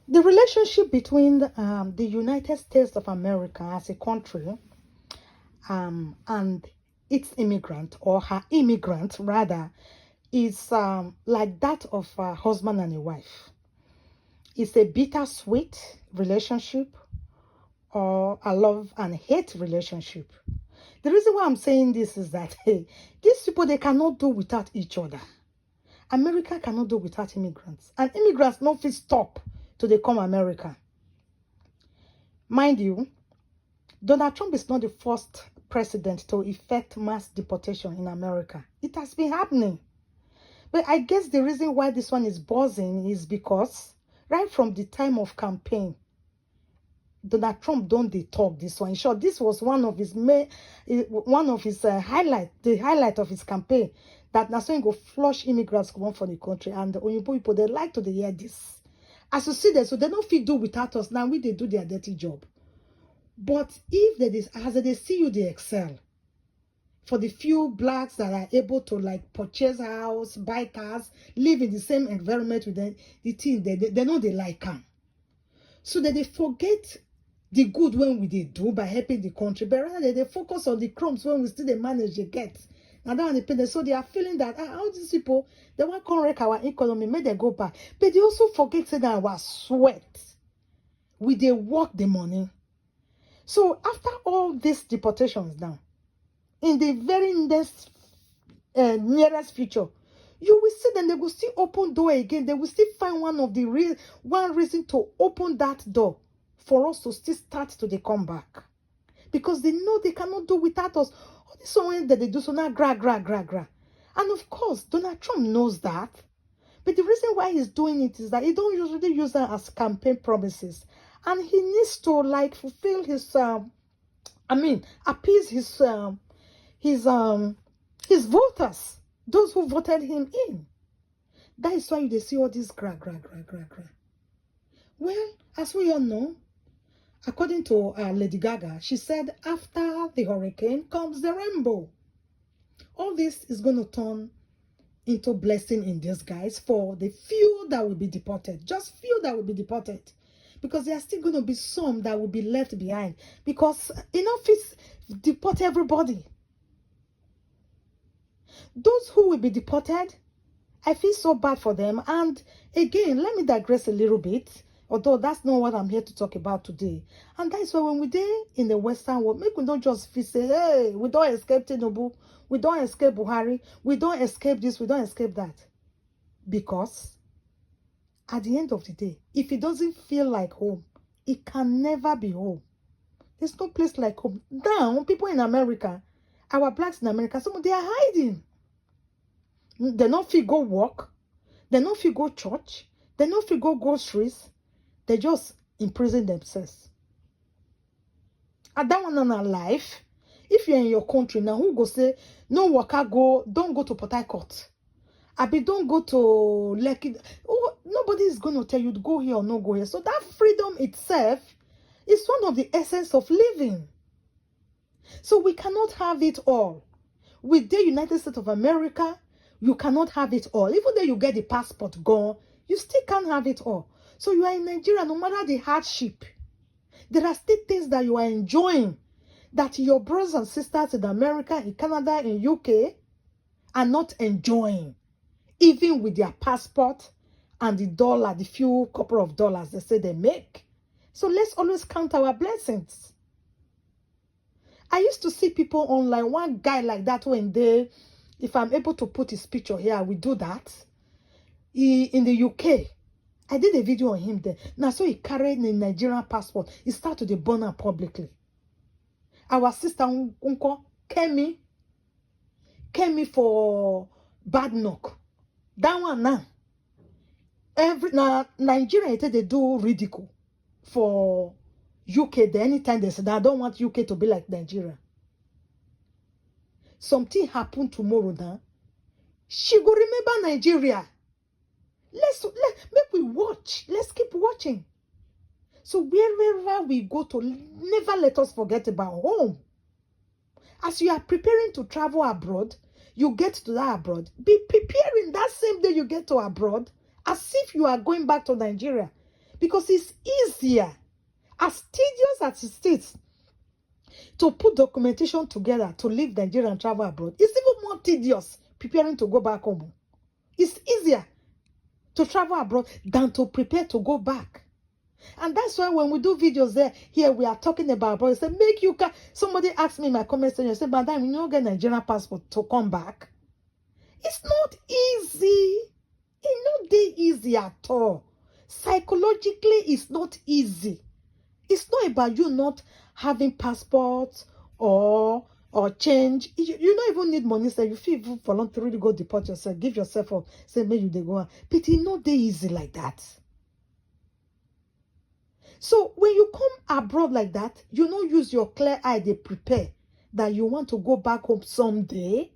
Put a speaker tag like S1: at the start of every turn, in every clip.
S1: The relationship between the United States of America as a country and its immigrant, or her immigrant rather, is like that of a husband and a wife. It's a bittersweet relationship or a love and hate relationship. The reason why I'm saying this is that hey, these people, they cannot do without each other. America cannot do without immigrants. And immigrants not fit stop to they come America. Mind you, Donald Trump is not the first president to effect mass deportation in America. It has been happening. But I guess the reason why this one is buzzing is because right from the time of campaign, Donald Trump don't they talk this one. In short, this was one of his highlight, the highlight of his campaign. That Nason go flush immigrants come on for the country, and the Oyinbo people, they like to hear this. As you see them, so they don't feel do without us. Now we they do their dirty job. But if they as they see you, they excel. For the few blacks that are able to like purchase a house, buy cars, live in the same environment with them, the team, they know they like them. So that they forget the good when we they do by helping the country, but rather they focus on the crumbs when we still they manage the get. Now that they pay, so they are feeling that all these people, they want to wreck our economy, make them go back. But they also forget that our sweat, we they work the money. So after all these deportations now, in the very next nearest future, you will see them, they will still open door again. They will still find one reason to open that door for us to still start to the comeback. Because they know they cannot do without us. All this one that they do, so now gra. And of course, Donald Trump knows that. But the reason why he's doing it is that he don't usually use them as campaign promises. And he needs to like fulfill his appease his voters, those who voted him in. That is why they see all this gra. Well, as we all know, according to Lady Gaga, she said, after the hurricane comes the rainbow. All this is going to turn into blessing in disguise for the few that will be deported. Just few that will be deported. Because there are still going to be some that will be left behind. Because enough is deport everybody. Those who will be deported, I feel so bad for them. And again, let me digress a little bit. Although that's not what I'm here to talk about today. And that's why when we're there in the Western world, make we don't just feel say, hey, we don't escape Tinubu, we don't escape Buhari, we don't escape this, we don't escape that. Because at the end of the day, if it doesn't feel like home, it can never be home. There's no place like home. Now, people in America, our blacks in America, some of them are hiding. They don't feel go work. They don't feel go church. They don't feel go groceries. They just imprison themselves. And that one on our life, if you're in your country now, who go say, no worker go, don't go to Port Harcourt. Abi, don't go to Lekki. Oh, nobody is going to tell you to go here or not go here. So that freedom itself is one of the essence of living. So we cannot have it all. With the United States of America, you cannot have it all. Even though you get the passport gone, you still can't have it all. So you are in Nigeria, no matter the hardship, there are still things that you are enjoying that your brothers and sisters in America, in Canada, in UK are not enjoying. Even with their passport and the dollar, the few couple of dollars they say they make. So let's always count our blessings. I used to see people online, one guy like that when they, if I'm able to put his picture here, I will do that. In the UK, I did a video on him there. Now, so he carried a Nigerian passport. He started to burn her publicly. Our sister, Unko, Kemi for bad knock. That one now. Nigeria, they do ridicule for UK. There, anytime they say, I don't want UK to be like Nigeria. Something happened tomorrow now. She go remember Nigeria. Make we watch. Let's keep watching. So wherever we go to, never let us forget about home. As you are preparing to travel abroad, you get to that abroad. Be preparing that same day you get to abroad as if you are going back to Nigeria. because it's easier, as tedious as it is, to put documentation together to leave Nigeria and travel abroad. It's even more tedious preparing to go back home. It's easier to travel abroad than to prepare to go back. And that's why when we do videos here we are talking about abroad. Say, make you can. Somebody asked me in my comment section, say, madam, you don't get Nigerian passport to come back. It's not easy. It's not that easy at all. Psychologically, it's not easy. It's not about you not having passports or change. You don't even need money. So you feel even voluntarily go deport yourself, give yourself up, say maybe they go on. But it's not that easy like that. So when you come abroad like that, you don't use your clear eye, they prepare that you want to go back home someday.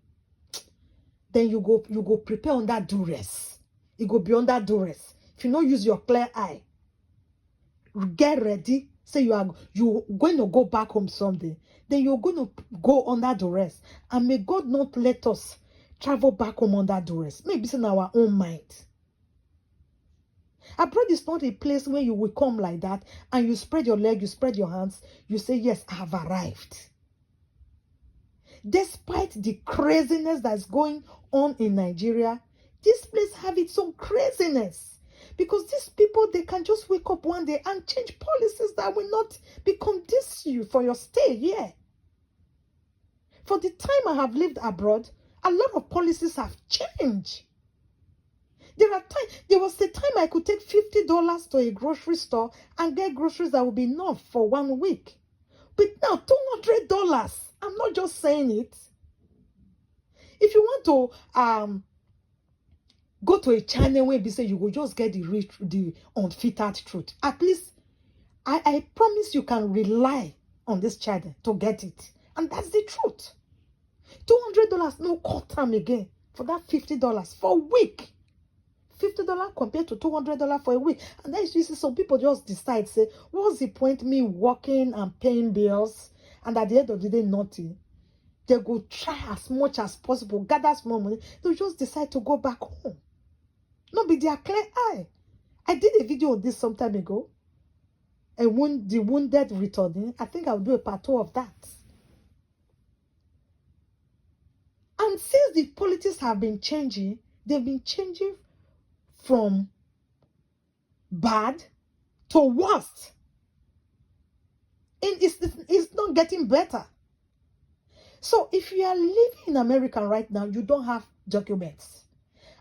S1: Then you go prepare under duress. It go be under duress. If you don't use your clear eye, get ready. Say you're going to go back home someday. Then you're going to go under duress. And may God not let us travel back home under duress. Maybe it's in our own mind. Abroad is not a place where you will come like that and you spread your leg, you spread your hands, you say, yes, I have arrived. Despite the craziness that's going on in Nigeria, this place have its own craziness. Because these people, they can just wake up one day and change policies that will not be conducive for your stay here. For the time I have lived abroad, a lot of policies have changed. There was a time I could take $50 to a grocery store and get groceries that would be enough for 1 week. But now, $200. I'm not just saying it. If you want to go to a channel where they say you will just get the unfiltered truth, at least I promise you can rely on this channel to get it. And that's the truth. $200, no call time again for that $50 for a week. $50 compared to $200 for a week. And then you see some people just decide, say, what's the point me working and paying bills and at the end of the day nothing? They go try as much as possible, gather small money. They'll just decide to go back home. Not be their clear eye. I did a video on this some time ago. The wounded returning. I think I'll do a part 2 of that. And since the politics have been changing, they've been changing from bad to worse. And it's not getting better. So if you are living in America right now, you don't have documents,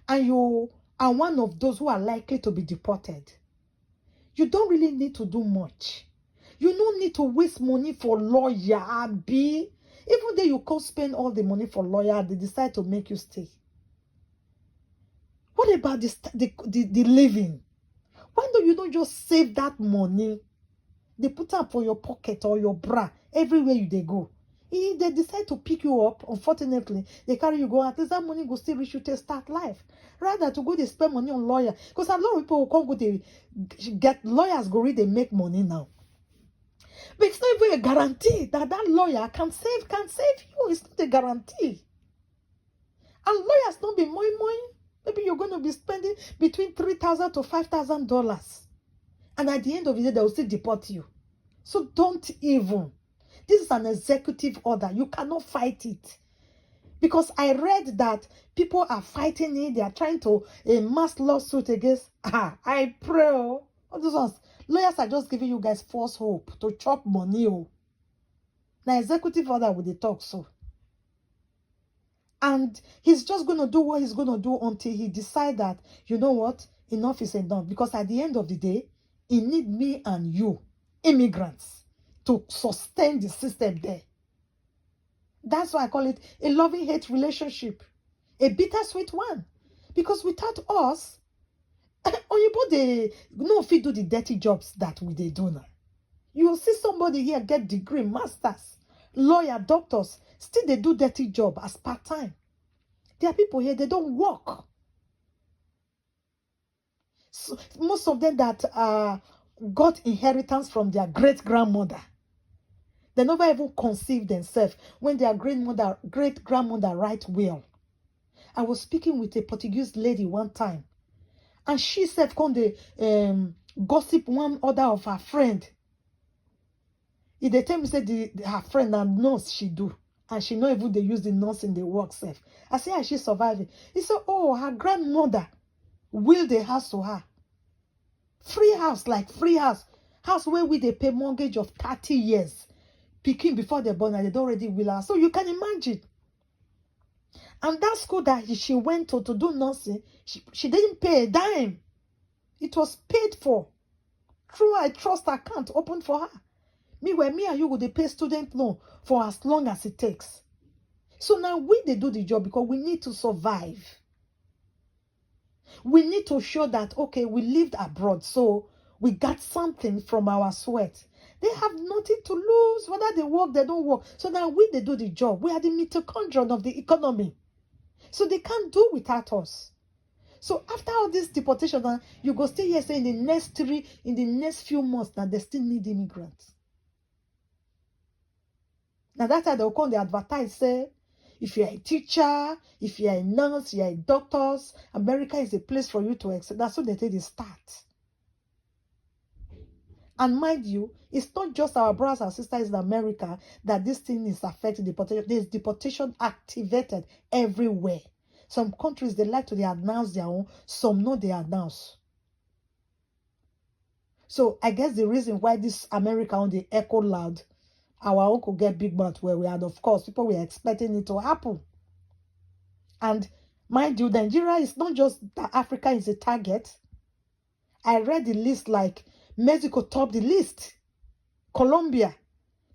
S1: and you are one of those who are likely to be deported, you don't really need to do much. You don't need to waste money for lawyer, B. Even though you can't spend all the money for lawyer, they decide to make you stay. What about the living? Why don't you just save that money? They put up for your pocket or your bra everywhere they go. If they decide to pick you up, unfortunately, they carry you go. At least that money will still reach you to start life. Rather to go, they spend money on lawyer. Because a lot of people will come go, they get lawyers go read, they make money now. But it's not even a guarantee that lawyer can save you. It's not a guarantee. And lawyers don't be more. Maybe you're going to be spending between $3,000 to $5,000. And at the end of the day, they will still deport you. So don't even. This is an executive order. You cannot fight it. Because I read that people are fighting it. They are trying to a mass lawsuit against. I pray. All those ones. Lawyers are just giving you guys false hope to chop money. Now, executive order with the talk so. And he's just going to do what he's going to do until he decides that, you know what, enough is enough. Because at the end of the day, he needs me and you, immigrants, to sustain the system there. That's why I call it a loving-hate relationship. A bittersweet one. Because without us, they no fit do the dirty jobs that they do now. You will see somebody here get degree, masters, lawyer, doctors, still they do dirty job as part-time. There are people here, they don't work. So, most of them that got inheritance from their great-grandmother. They never even conceived themselves when their great-grandmother write will. I was speaking with a Portuguese lady one time. And she said, gossip one other of her friend. If they tell me say her friend and nurse she do, and she know even they use the nurse in the work self. I say, how she surviving? He said, oh, her grandmother willed the house to her. Free house, like free house. House where we they pay mortgage of 30 years. Picking before they born and they don't already will her. So you can imagine. And that school that she went to do nursing, she didn't pay a dime. It was paid for through a trust account opened for her. Meanwhile, me and you would pay student loan for as long as it takes. So now they do the job because we need to survive. We need to show that, okay, we lived abroad, so we got something from our sweat. They have nothing to lose, whether they work, they don't work. So now they do the job. We are the mitochondrion of the economy. So they can't do without us. So after all this deportation, you go stay here saying in the next few months that they still need immigrants. Now that's how they'll come, they advertise, say, if you're a teacher, if you're a nurse, you're a doctor, America is a place for you to excel. That's what they say they start. And mind you, it's not just our brothers and sisters in America that this thing is affecting deportation. There's deportation activated everywhere. Some countries, they like to announce their own. Some no, they announce. So I guess the reason why this America on the echo loud, our own could get big mouth where we had, of course, people were expecting it to happen. And mind you, Nigeria is not just that Africa is a target. I read the list, like Mexico topped the list. Colombia.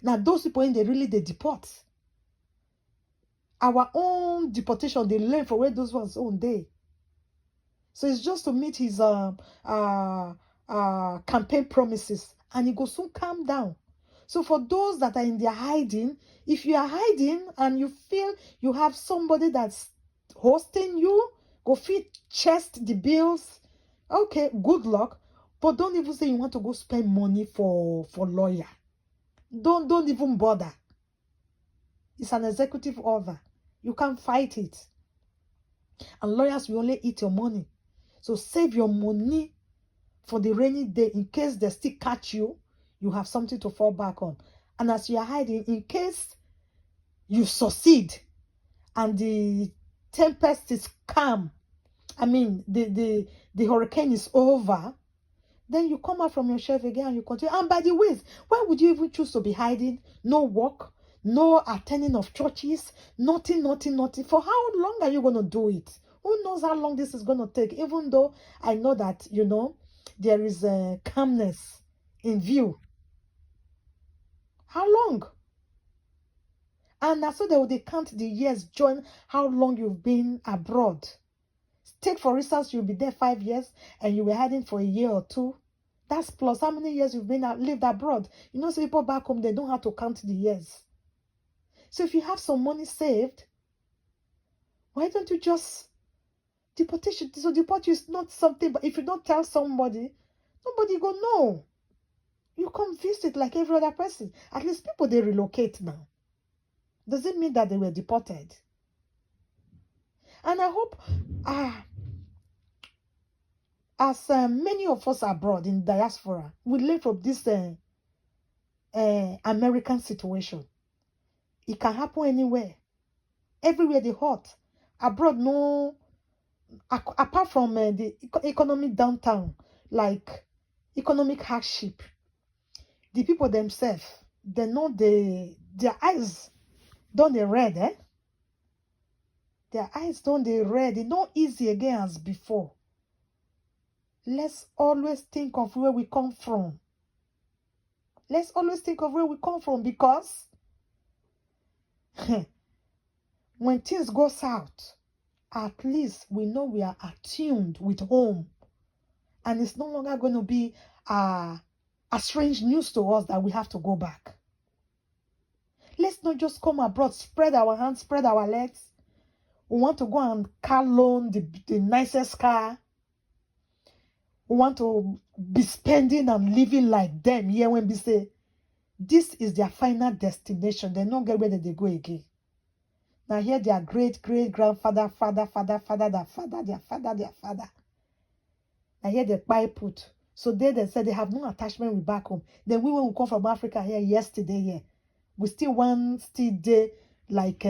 S1: Now those people in they deport. Our own deportation, they learn from where those ones own day. So it's just to meet his campaign promises, and he goes soon calm down. So for those that are in their hiding, if you are hiding and you feel you have somebody that's hosting you, go fit chest the bills. Okay, good luck. But don't even say you want to go spend money for lawyer. Don't even bother. It's an executive order. You can't fight it. And lawyers will only eat your money. So save your money for the rainy day. In case they still catch you, you have something to fall back on. And as you are hiding, in case you succeed and the tempest is calm, I mean, the hurricane is over, then you come out from your shelf again and you continue. And by the way, why would you even choose to be hiding? No work, no attending of churches, nothing. For how long are you going to do it? Who knows how long this is going to take? Even though I know that, there is a calmness in view. How long? And that's so they count the years, join how long you've been abroad. Take, for instance, you'll be there 5 years and you were hiding for a year or two. That's plus how many years you've lived abroad. So people back home, they don't have to count the years. So if you have some money saved, why don't you just deportation? So deport you is not something, but if you don't tell somebody, nobody go know. You come visit like every other person. At least people, they relocate now. Does it mean that they were deported? And I hope, as many of us abroad in diaspora, we learn from this American situation. It can happen anywhere. Everywhere they hot. Abroad, no, apart from the economic downtown, like economic hardship, the people themselves, they know their eyes don't they red, eh? Their eyes don't they red. It's not easy again as before. Let's always think of where we come from. Let's always think of where we come from, because when things go south, at least we know we are attuned with home. And it's no longer going to be a strange news to us that we have to go back. Let's not just come abroad, spread our hands, spread our legs. We want to go and car loan the nicest car. We want to be spending and living like them here when we say this is their final destination. They don't get where they go again. Now here their great-great-grandfather, father, their father. Now here they buy put. So they said they have no attachment with back home. Then we, when we come from Africa here yesterday here, we still want still day like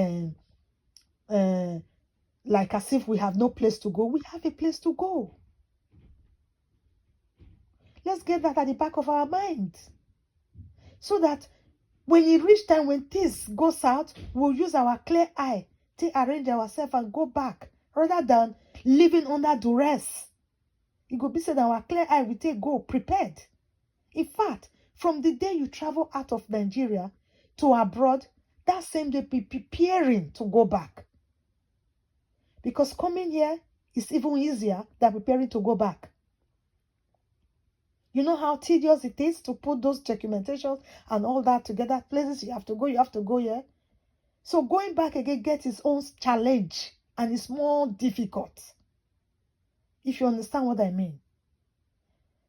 S1: as if we have no place to go. We have a place to go. Let's get that at the back of our mind. So that when it reach time, when things go south, we'll use our clear eye to arrange ourselves and go back, rather than living under duress. It could be said that our clear eye will take go prepared. In fact, from the day you travel out of Nigeria to abroad, that same day be preparing to go back. Because coming here is even easier than preparing to go back. You know how tedious it is to put those documentations and all that together. Places you have to go here. So going back again gets its own challenge and it's more difficult. If you understand what I mean.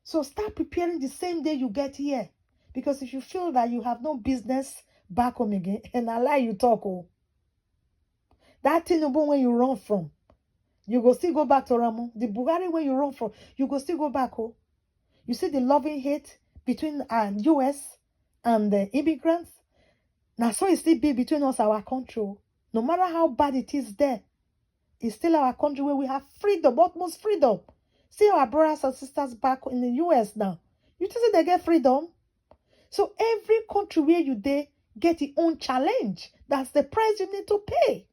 S1: So start preparing the same day you get here. Because if you feel that you have no business back home again, and I lie you talk, oh. That thing when you run from, you go still go back to Ramo. The Bulgari when you run from, you go still go back, oh. You see the loving hate between US and the immigrants? Now, so it still be between us, our country. No matter how bad it is there, it's still our country where we have freedom, utmost freedom. See our brothers and sisters back in the US now. You think they get freedom? So every country where you there get its own challenge. That's the price you need to pay.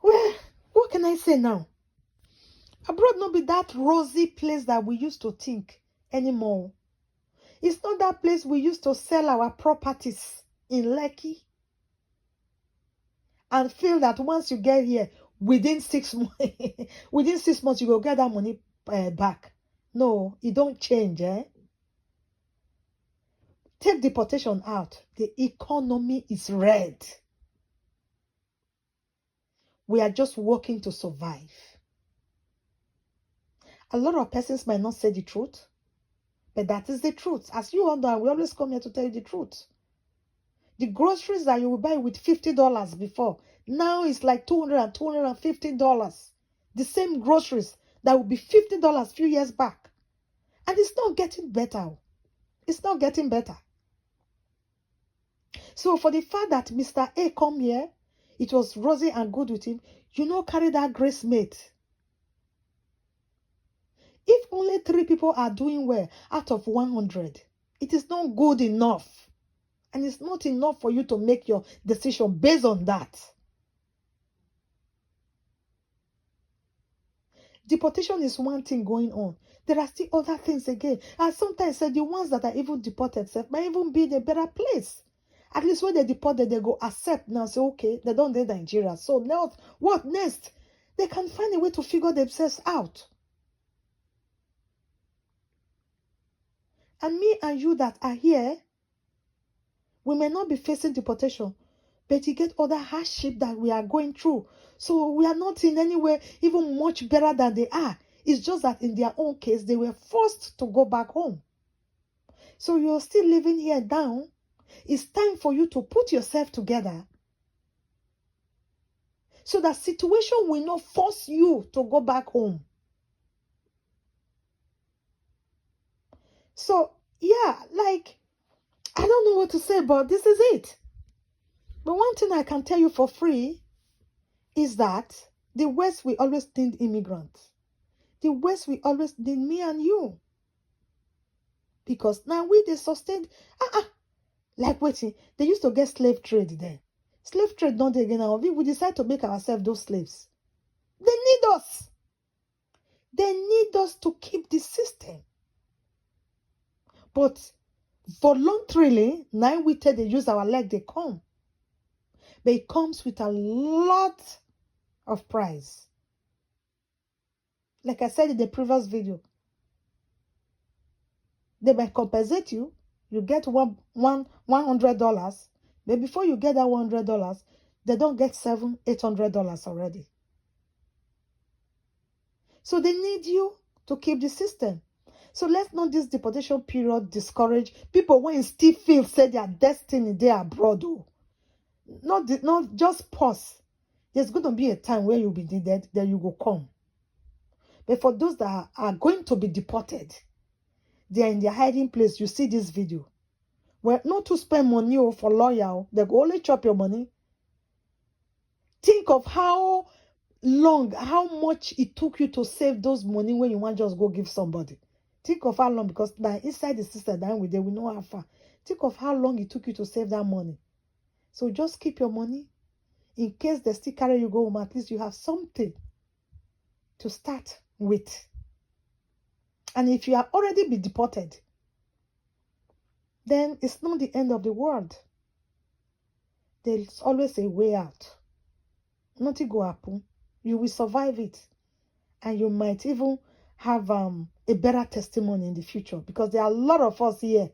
S1: Well, what can I say now? Abroad not be that rosy place that we used to think anymore. It's not that place we used to sell our properties in Lekki and feel that once you get here, within 6 months, within 6 months, you will get that money back. No, it don't change, eh? Take deportation out. The economy is red. We are just working to survive. A lot of persons might not say the truth, but that is the truth. As you all know, we always come here to tell you the truth. The groceries that you will buy with $50 before, now it's like $200 and $250. The same groceries that would be $50 a few years back. And it's not getting better. It's not getting better. So for the fact that Mr. A come here, it was rosy and good with him, you know, carry that grace mate. If only 3 people are doing well out of 100, it is not good enough. And it's not enough for you to make your decision based on that. Deportation is one thing going on. There are still other things again. And sometimes the ones that are even deported might even be in a better place. At least when they deported, they go accept now, say, okay, they don't need Nigeria. So now, what next? They can find a way to figure themselves out. And me and you that are here, we may not be facing deportation, but you get other hardship that we are going through. So we are not in any way even much better than they are. It's just that in their own case, they were forced to go back home. So you're still living here down. It's time for you to put yourself together so that situation will not force you to go back home. So, yeah, like, I don't know what to say, but this is it. But one thing I can tell you for free is that the West will always need immigrants. The West will always need me and you. Because now they sustained. Like waiting, they used to get slave trade there. Slave trade not again now. We decide to make ourselves those slaves. They need us. They need us to keep the system. But voluntarily, now we tell they use our leg, they come. But it comes with a lot of price. Like I said in the previous video, they might compensate you. You get $100. But before you get that $100, they don't get $700-800 already. So they need you to keep the system. So let's not this deportation period discourage people when still feel say their destiny they abroad. Not just pause. There's going to be a time where you'll be needed, then you will come. But for those that are going to be deported, they are in their hiding place. You see this video. Well, not to spend money for lawyer. They go only chop your money. Think of how long, how much it took you to save those money when you want just go give somebody. Think of how long, because now inside the system, then we know how far. Think of how long it took you to save that money. So just keep your money. In case they still carry you go home, at least you have something to start with. And if you have already been deported, then it's not the end of the world. There's always a way out. Nothing go happen. You will survive it. And you might even have a better testimony in the future. Because there are a lot of us here.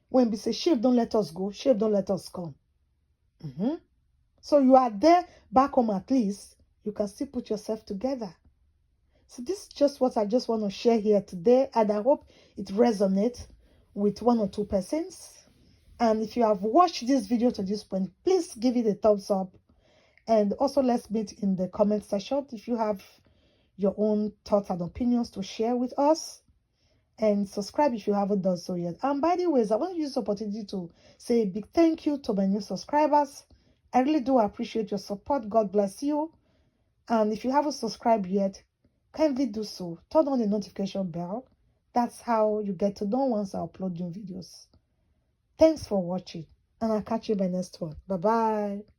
S1: When we say, shame, don't let us go. Shame, don't let us come. So you are there back home at least. You can still put yourself together. So this is just what I just want to share here today. And I hope it resonates with 1 or 2 persons. And if you have watched this video to this point, please give it a thumbs up. And also let's meet in the comment section if you have your own thoughts and opinions to share with us. And subscribe if you haven't done so yet. And by the way, I want to use this opportunity to say a big thank you to my new subscribers. I really do appreciate your support. God bless you. And if you haven't subscribed yet, kindly do so. Turn on the notification bell. That's how you get to know once I upload new videos. Thanks for watching. And I'll catch you in my next one. Bye-bye.